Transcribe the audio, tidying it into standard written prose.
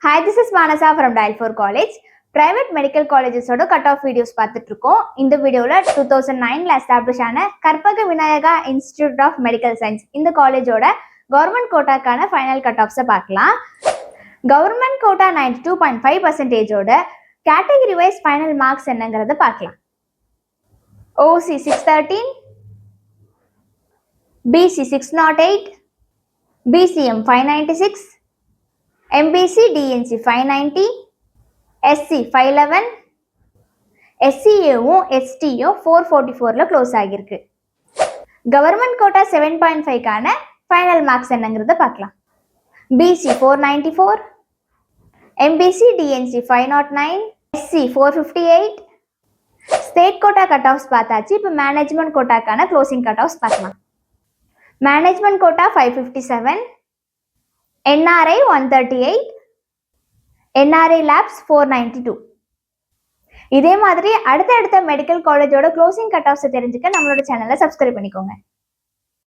Hi, this is Manasa from Dial 4 College. Private medical colleges ஓட cut off videos பார்த்துட்டு இருக்கோம். இந்த வீடியோல 2009ல எஸ்டாப்ளிஷ் ஆன Karpaga Vinayaga institute of medical science இந்த காலேஜோட கவர்மெண்ட் கோட்டாக்கான ஃபைனல் கட் ஆஃப்ஸை பார்க்கலாம். Government quota 92.5% category wise final marks என்னங்கிறத பார்க்கலாம். OC 613, BC 608, BCM 596, MBC DNC 590, SC 511, SCAவும் STயும் 444ல க்ளோஸ் ஆகியிருக்கு. கவர்மெண்ட் கோட்டா 7.5க்கான ஃபைனல் மார்க்ஸ் என்னங்கிறத பார்க்கலாம். BC 494, MBC DNC 509, SC 458. State quota cut offs பார்த்தாச்சு. இப்போ மேனேஜ்மெண்ட் கோட்டாக்கான க்ளோசிங் கட் ஆஃப்ஸ் பார்க்கலாம். Management quota 557, NRI 138, NRI lapse 492. இதே மாதிரி அடுத்தடுத்த மெடிக்கல் காலேஜோட க்ளோசிங் கட் ஆஃப்ஸை தெரிஞ்சுக்க நம்மளோட சேனலை சப்ஸ்கிரைப் பண்ணிக்கோங்க.